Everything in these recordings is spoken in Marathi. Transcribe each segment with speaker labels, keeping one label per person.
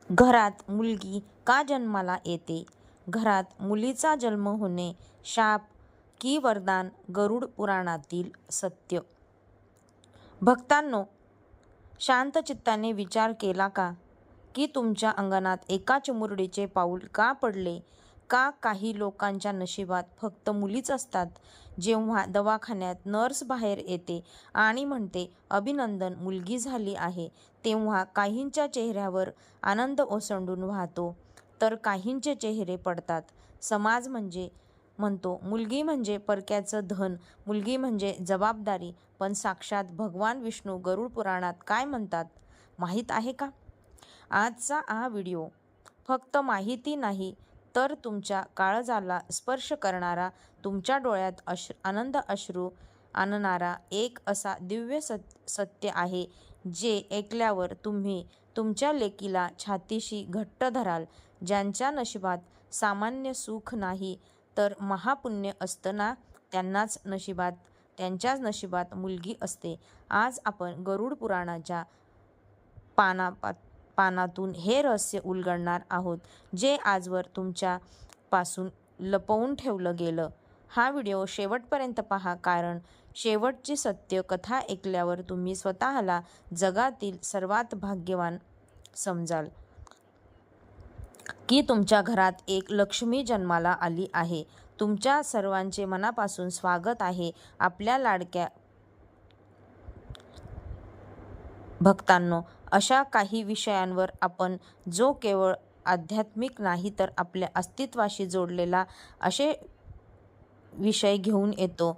Speaker 1: घरात मुलगी का जन्माला येते? घरात मुलीचा जन्म होणे शाप की वरदान? गरुड पुराणातील सत्य. भक्तांनो, शांत चित्ताने विचार केला का, की तुमच्या अंगणात एका चिमुरडीचे पाऊल का पडले? का काही लोकांच्या नशिबात फक्त मुलीच असतात? जेव्हा दवाखान्यात नर्स बाहेर येते आणि म्हणते अभिनंदन, मुलगी झाली आहे, तेव्हा काहींच्या चेहऱ्यावर आनंद ओसंडून वाहतो, तर काहींचे चेहरे पडतात. समाज म्हणतो मुलगी म्हणजे परक्याचं धन, मुलगी म्हणजे जबाबदारी. पण साक्षात भगवान विष्णू गरुड पुराणात काय म्हणतात माहीत आहे का? आजचा हा व्हिडिओ फक्त माहिती नाही, तर तुमच्या काळजाला स्पर्श करणारा, तुमच्या डोळ्यात आनंद अश्रू आणणारा एक असा दिव्य सत्य आहे, जे ऐकल्यावर तुम्ही तुमच्या लेकीला छातीशी घट्ट धराल. ज्यांच्या नशिबात सामान्य सुख नाही तर महापुण्य असतं ना, त्यांच्याच नशिबात मुलगी असते. आज आपण गरुड पुराणाच्या पानातून हे रहस्य उलगडणार आहोत, जे आजवर तुमच्या पासून लपवून ठेवलं गेलं. हा व्हिडिओ शेवटपर्यंत पहा, कारण शेवटची सत्य कथा ऐकल्यावर तुम्ही स्वतःला जगातील सर्वात भाग्यवान समजाल, की तुमच्या घरात एक लक्ष्मी जन्माला आली आहे. तुमच्या सर्वांचे मनापासून स्वागत आहे आपल्या लाडक्या भक्तांनो. अशा काही विषयांवर आपण जो केवळ आध्यात्मिक नाही तर आपल्या अस्तित्वाशी जोडलेला असे विषय घेऊन येतो.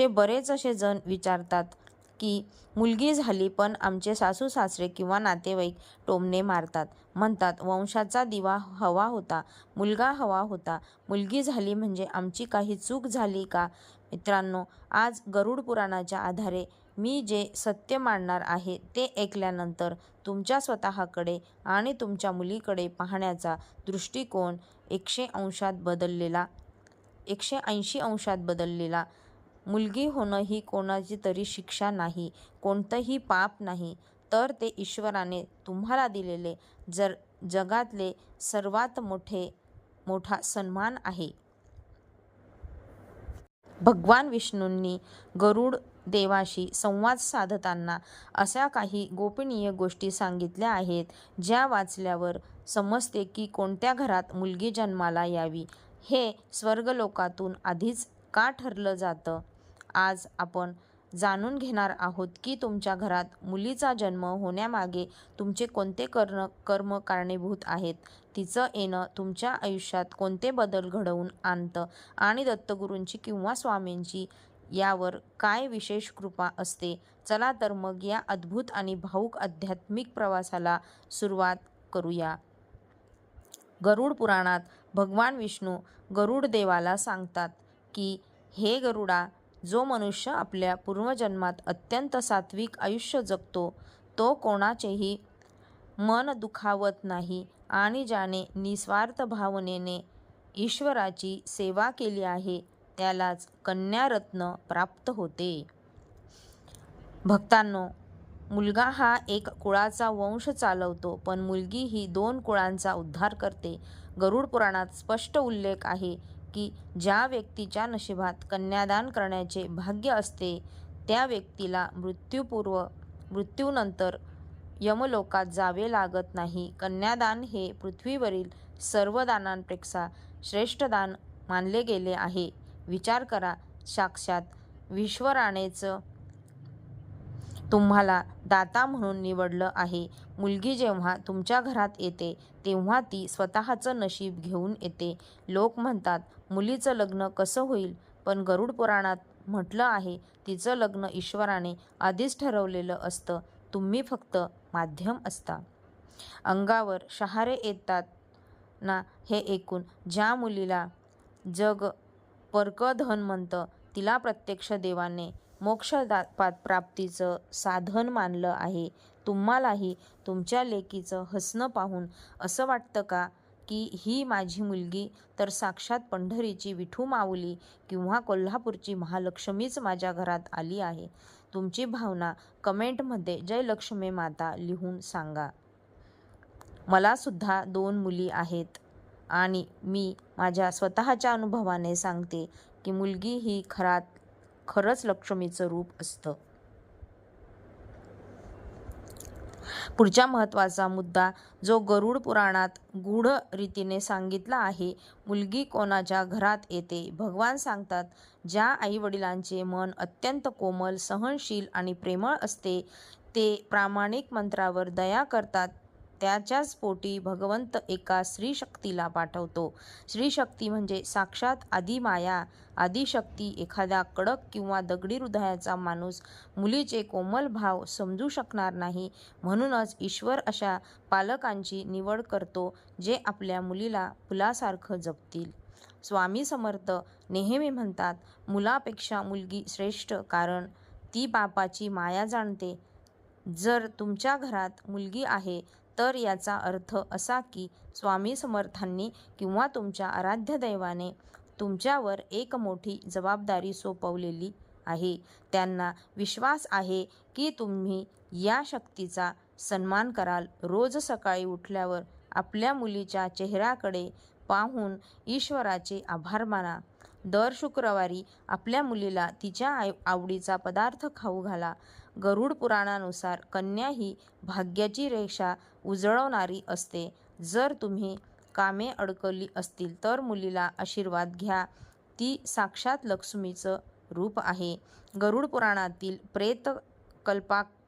Speaker 1: बरेच जण विचारतात की मुलगी झाली पण आमचे सासू सासरे किंवा नातेवाईक टोमणे मारतात, म्हणतात वंशाचा दिवा हवा होता, मुलगा हवा होता, मुलगी झाली म्हणजे आमची काही चूक झाली का? मित्रांनो, आज गरुड पुराणाच्या आधारे मी जे सत्य मांडणार आहे ते ऐकल्यानंतर तुमच्या स्वतःकडे आणि तुमच्या मुलीकडे पाहण्याचा दृष्टिकोन 180 अंशात बदललेला. मुलगी होणं ही कोणाची तरी शिक्षा नाही, कोणतंही पाप नाही, तर ते ईश्वराने तुम्हाला दिलेले जगातले सर्वात मोठा सन्मान आहे. भगवान विष्णूंनी गरुड देवाशी संवाद साधताना अशा काही गोपनीय गोष्टी सांगितल्या आहेत, ज्या वाचल्यावर समजते की कोणत्या घरात मुलगी जन्माला यावी हे स्वर्गलोकातून आधीच का ठरलं जातं. आज आपण जाणून घेणार आहोत की तुमच्या घरात मुलीचा जन्म होण्यामागे तुमचे कोणते कर्म कारणीभूत आहेत, तिचं येणं तुमच्या आयुष्यात कोणते बदल घडवून आणतं, आणि दत्तगुरूंची किंवा स्वामींची यावर काय विशेष कृपा असते. चला तर मग या अद्भुत आणि भावूक आध्यात्मिक प्रवासाला सुरुवात करूया. गरुड पुराणात भगवान विष्णू गरुड देवाला सांगतात की हे गरुडा, जो मनुष्य आपल्या पूर्वजन्मात अत्यंत सात्विक आयुष्य जगतो, तो कोणाचेही मन दुखावत नाही आणि ज्याने निस्वार्थ भावनेने ईश्वराची सेवा केली आहे, त्यालाच कन्यारत्न प्राप्त होते. भक्तांनो, मुलगा हा एक कुळाचा वंश चालवतो, पण मुलगी ही 2 कुळांचा उद्धार करते. गरुड पुराणात स्पष्ट उल्लेख आहे की ज्या व्यक्तीच्या नशिबात कन्यादान करण्याचे भाग्य असते, त्या व्यक्तीला मृत्यूनंतर यमलोकात जावे लागत नाही. कन्यादान हे पृथ्वीवरील सर्व दानांपेक्षा श्रेष्ठ दान मानले गेले आहे. विचार करा, साक्षात ईश्वरानेच तुम्हाला दाता म्हणून निवडलं आहे. मुलगी जेव्हा तुमच्या घरात येते तेव्हा ती स्वतःचं नशीब घेऊन येते. लोक म्हणतात मुलीचं लग्न कसं होईल, पण गरुड पुराणात म्हटलं आहे तिचं लग्न ईश्वराने आधीच ठरवलेलं असतं, तुम्ही फक्त माध्यम असता. अंगावर शहारे येतात ना हे ऐकून. ज्या मुलीला जग परकं धन म्हणतं, तिला प्रत्यक्ष देवाने मोक्ष प्राप्तीचं साधन मानलं आहे. तुम्हालाही तुमच्या लेकीचं हसणं पाहून असं वाटतं का की ही माझी मुलगी तर साक्षात पंढरीची विठू माऊली किंवा कोल्हापूरची महालक्ष्मीच माझ्या घरात आली आहे? तुमची भावना कमेंटमध्ये जय लक्ष्मी माता लिहून सांगा. मला सुद्धा 2 मुली आहेत आणि मी माझ्या स्वतःच्या अनुभवाने सांगते की मुलगी ही खरंच लक्ष्मीचं रूप असतं. पुढचा महत्त्वाचा मुद्दा जो गरुड पुराणात गूढ रीतीने सांगितला आहे, मुलगी कोणाच्या घरात येते. भगवान सांगतात, ज्या आईवडिलांचे मन अत्यंत कोमल, सहनशील आणि प्रेमळ असते, ते प्रामाणिक मंत्रावर दया करतात, त्याच्याच पोटी भगवंत एका स्त्रीशक्तीला पाठवतो. स्त्रीशक्ती म्हणजे साक्षात आदिमाया, आदिशक्ती. एखादा कडक किंवा दगडी हृदयाचा माणूस मुलीचे कोमल भाव समजू शकणार नाही. म्हणूनच ईश्वर अशा पालकांची निवड करतो, जे आपल्या मुलीला फुलासारखं जपतील. स्वामी समर्थ नेहमी म्हणतात, मुलापेक्षा मुलगी श्रेष्ठ, कारण ती बापाची माया जाणते. जर तुमच्या घरात मुलगी आहे, तर याचा अर्थ असा की स्वामी समर्थांनी किंवा तुमच्या आराध्य दैवाने तुमच्यावर एक मोठी जबाबदारी सोपवलेली आहे. त्यांना विश्वास आहे की तुम्ही या शक्तीचा सन्मान कराल. रोज सकाळी उठल्यावर आपल्या मुलीच्या चेहऱ्याकडे पाहून ईश्वराचे आभार माना. दर शुक्रवारी आपल्या मुलीला तिच्या आवडीचा पदार्थ खाऊ घाला. गरुड पुराणानुसार कन्या ही भाग्याची रेषा उजळवणारी असते. जर तुम्ही कामे अडकली असतील तर मुलीला आशीर्वाद घ्या. ती साक्षात लक्ष्मीचं रूप आहे. गरुड पुराणातील प्रेतकल्पामध्ये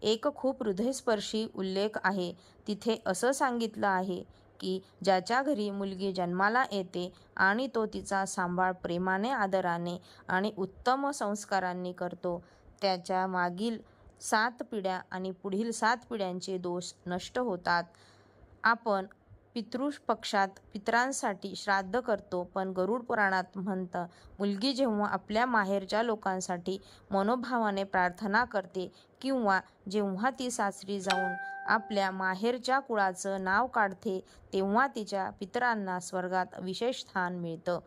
Speaker 1: एक खूप हृदयस्पर्शी उल्लेख आहे. तिथे असं सांगितलं आहे की ज्याच्या घरी मुलगी जन्माला येते आणि तो तिचा सांभाळ प्रेमाने, आदराने आणि उत्तम संस्कारांनी करतो, त्याच्या मागील 7 पिढ्या आणि पुढील 7 पिढ्यांचे दोष नष्ट होतात. आपण पितृपक्षात पितरांसाठी श्राद्ध करतो, पण गरुड पुराणात म्हणतं, मुलगी जेव्हा आपल्या माहेरच्या लोकांसाठी मनोभावाने प्रार्थना करते किंवा जेव्हा ती सासरी जाऊन आपल्या माहेरच्या कुळाचं नाव काढते, तेव्हा तिच्या पितरांना स्वर्गात विशेष स्थान मिळतं.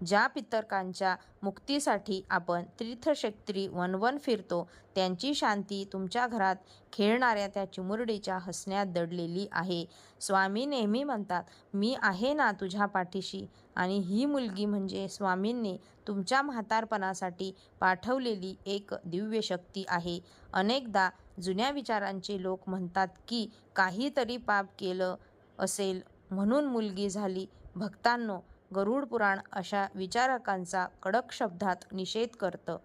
Speaker 1: ज्या पितरांच्या मुक्तीसाठी आपण तीर्थक्षेत्री वणवण फिरतो, त्यांची शांती तुमच्या घरात खेळणाऱ्या त्या चिमुरडीच्या हसण्यात दडलेली आहे. स्वामी नेहमी म्हणतात, मी आहे ना तुझ्या पाठीशी. आणि ही मुलगी म्हणजे स्वामींनी तुमच्या म्हातारपणासाठी पाठवलेली एक दिव्य शक्ती आहे. अनेकदा जुन्या विचारांचे लोक म्हणतात की काहीतरी पाप केलं असेल म्हणून मुलगी झाली. भक्तांनो, गरुड पुराण अशा विचारकांचा कडक शब्दात निषेध करतं.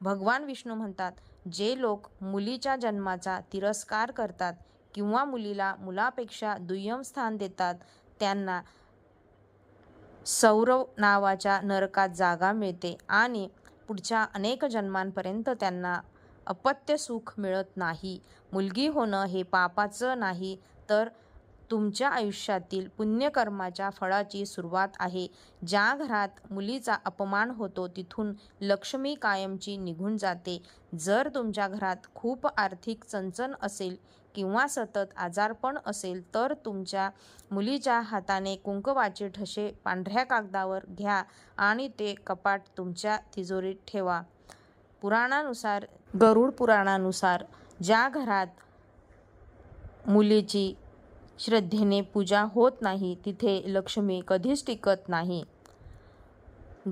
Speaker 1: भगवान विष्णू म्हणतात, जे लोक मुलीच्या जन्माचा तिरस्कार करतात किंवा मुलीला मुलापेक्षा दुय्यम स्थान देतात, त्यांना सौरव नावाच्या नरकात जागा मिळते आणि पुढच्या अनेक जन्मांपर्यंत त्यांना अपत्य सुख मिळत नाही. मुलगी होणं हे पापाचं नाही, तर तुमच्या आयुष्यातील पुण्यकर्माच्या फळाची सुरुवात आहे. ज्या घरात मुलीचा अपमान होतो, तिथून लक्ष्मी कायमची निघून जाते. जर तुमच्या घरात खूप आर्थिक चणचण असेल किंवा सतत आजारपण असेल, तर तुमच्या मुलीच्या हाताने कुंकवाचे ठसे पांढऱ्या कागदावर घ्या आणि ते कपाट तुमच्या तिजोरीत ठेवा. गरुड पुराणानुसार ज्या घरात मुलीची श्रद्धेने पूजा होत नाही, तिथे लक्ष्मी कधीच टिकत नाही.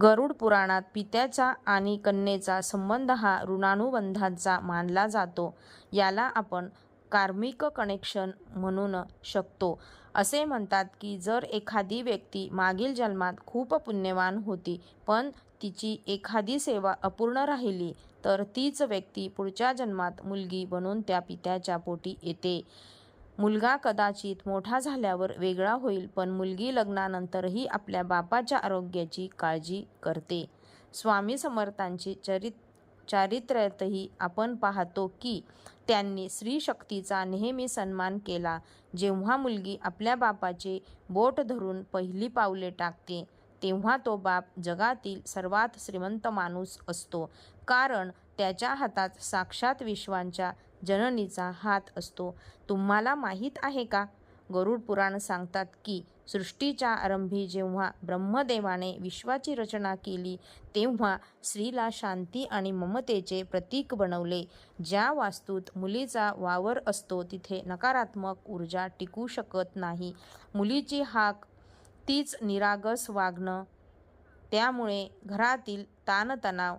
Speaker 1: गरुड पुराणात पित्याचा आणि कन्येचा संबंध हा ऋणानुबंधाचा मानला जातो. याला आपण कार्मिक कनेक्शन म्हणू शकतो. असे म्हणतात की जर एखादी व्यक्ती मागील जन्मात खूप पुण्यवान होती, पण तिची एखादी सेवा अपूर्ण राहिली, तर तीच व्यक्ती पुढच्या जन्मात मुलगी बनून त्या पित्याच्या पोटी येते. मुलगा कदाचित मोठा झाल्यावर वेगळा होईल, पण मुलगी लग्नानंतरही आपल्या बापाच्या आरोग्याची काळजी करते. स्वामी समर्थांची चारित्र्यातही आपण पाहतो की त्यांनी स्त्रीशक्तीचा नेहमी सन्मान केला. जेव्हा मुलगी आपल्या बापाचे बोट धरून पहिली पावले टाकते, तेव्हा तो बाप जगातील सर्वात श्रीमंत माणूस असतो, कारण त्याच्या हातात साक्षात विश्वांच्या जननीचा हात असतो. तुम्हाला माहीत आहे का, गरुड पुराण सांगतात की सृष्टीच्या आरंभी जेव्हा ब्रह्मदेवाने विश्वाची रचना केली तेव्हा स्त्रीला शांती आणि ममतेचे प्रतीक बनवले. ज्या वास्तूत मुलीचा वावर असतो तिथे नकारात्मक ऊर्जा टिकू शकत नाही. मुलीची हाक तीच निरागस वागणं. त्यामुळे घरातील ताणतणाव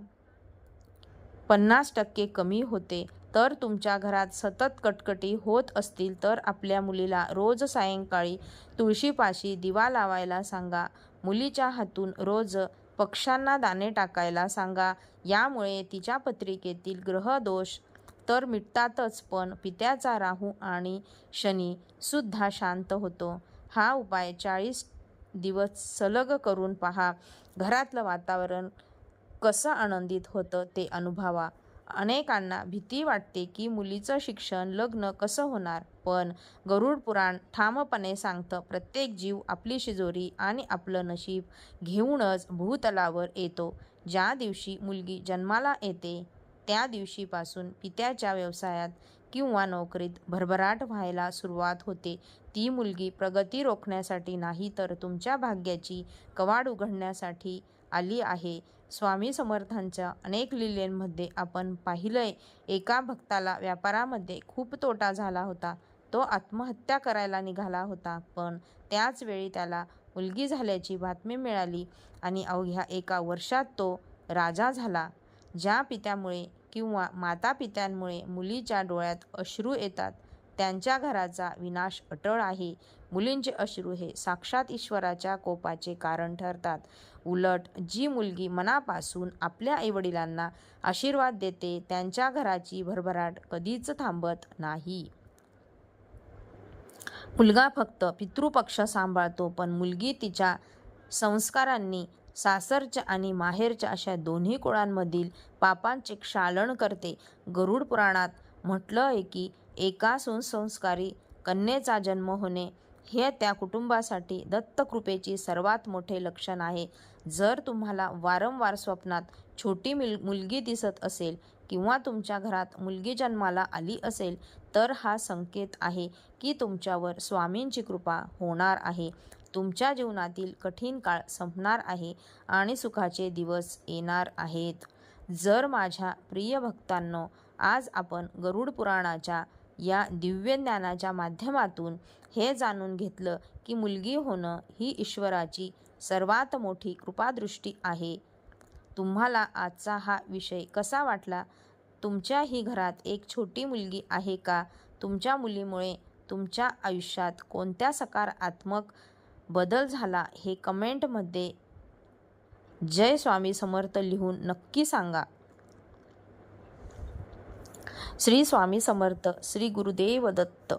Speaker 1: 50% कमी होते. तर तुमच्या घरात सतत कटकटी होत असतील तर आपल्या मुलीला रोज सायंकाळी तुळशीपाशी दिवा लावायला सांगा. मुलीच्या हातून रोज पक्ष्यांना दाणे टाकायला सांगा. यामुळे तिच्या पत्रिकेतील ग्रहदोष तर मिटतातच, पण पित्याचा राहू आणि शनी सुद्धा शांत होतो. हा उपाय 40 दिवस सलग करून पहा. घरातलं वातावरण कसं आनंदित होतं ते अनुभवा. अनेकांना भीती वाटते की मुलीचं शिक्षण, लग्न कसं होणार, पण गरुड पुराण ठामपणे सांगतं प्रत्येक जीव आपली तिजोरी आणि आपलं नशीब घेऊनच भूतलावर येतो. ज्या दिवशी मुलगी जन्माला येते त्या दिवशीपासून पित्याच्या व्यवसायात किंवा नोकरीत भरभराट व्हायला सुरुवात होते. ती मुलगी प्रगती रोखण्यासाठी नाही तर तुमच्या भाग्याची कवाड उघडण्यासाठी आली आहे. स्वामी समर्थांच्या अनेक लीलेमध्ये आपण पाहिलंय, एका भक्ताला व्यापारामध्ये खूप तोटा झाला होता. तो आत्महत्या करायला निघाला होता, पण त्याच वेळी त्याला मुलगी झाल्याची बातमी मिळाली आणि अवघ्या 1 वर्षात तो राजा झाला. ज्या पित्यामुळे किंवा मातापित्यांमुळे मुलीच्या डोळ्यात अश्रू येतात त्यांच्या घराचा विनाश अटळ आहे. मुलींचे अश्रू हे साक्षात ईश्वराच्या कोपाचे कारण ठरतात. उलट जी मुलगी मनापासून आपल्या आईवडिलांना आशीर्वाद देते त्यांच्या घराची भरभराट कधीच थांबत नाही. मुलगा फक्त पितृपक्ष सांभाळतो, पण मुलगी तिच्या संस्कारांनी सासरच्या आणि माहेरच्या अशा दोन्ही कुळांमधील पापांचे क्षालन करते. गरुड पुराणात म्हटलं आहे की एका सुसंस्कारी कन्येचा जन्म होणे हे त्या कुटुंबासाठी दत्तकृपेची सर्वात मोठे लक्षण आहे. जर तुम्हाला वारंवार स्वप्नात छोटी मुलगी दिसत असेल किंवा तुमच्या घरात मुलगी जन्माला आली असेल तर हा संकेत आहे की तुमच्यावर स्वामींची कृपा होणार आहे. तुमच्या जीवनातील कठीण काळ संपणार आहे आणि सुखाचे दिवस येणार आहेत. जर माझ्या प्रिय भक्तांनो, आज आपण गरुड पुराणाच्या या दिव्य ज्ञानाच्या माध्यमातून हे जाणून घेतलं की मुलगी होणं ही ईश्वराची सर्वात मोठी कृपादृष्टी आहे. तुम्हाला आजचा हा विषय कसा वाटला? तुमच्याही घरात एक छोटी मुलगी आहे का? तुमच्या मुलीमुळे तुमच्या आयुष्यात कोणत्या सकारात्मक बदल झाला हे कमेंटमध्ये जय स्वामी समर्थ लिहून नक्की सांगा. श्री स्वामी समर्थ. श्री गुरुदेव दत्त.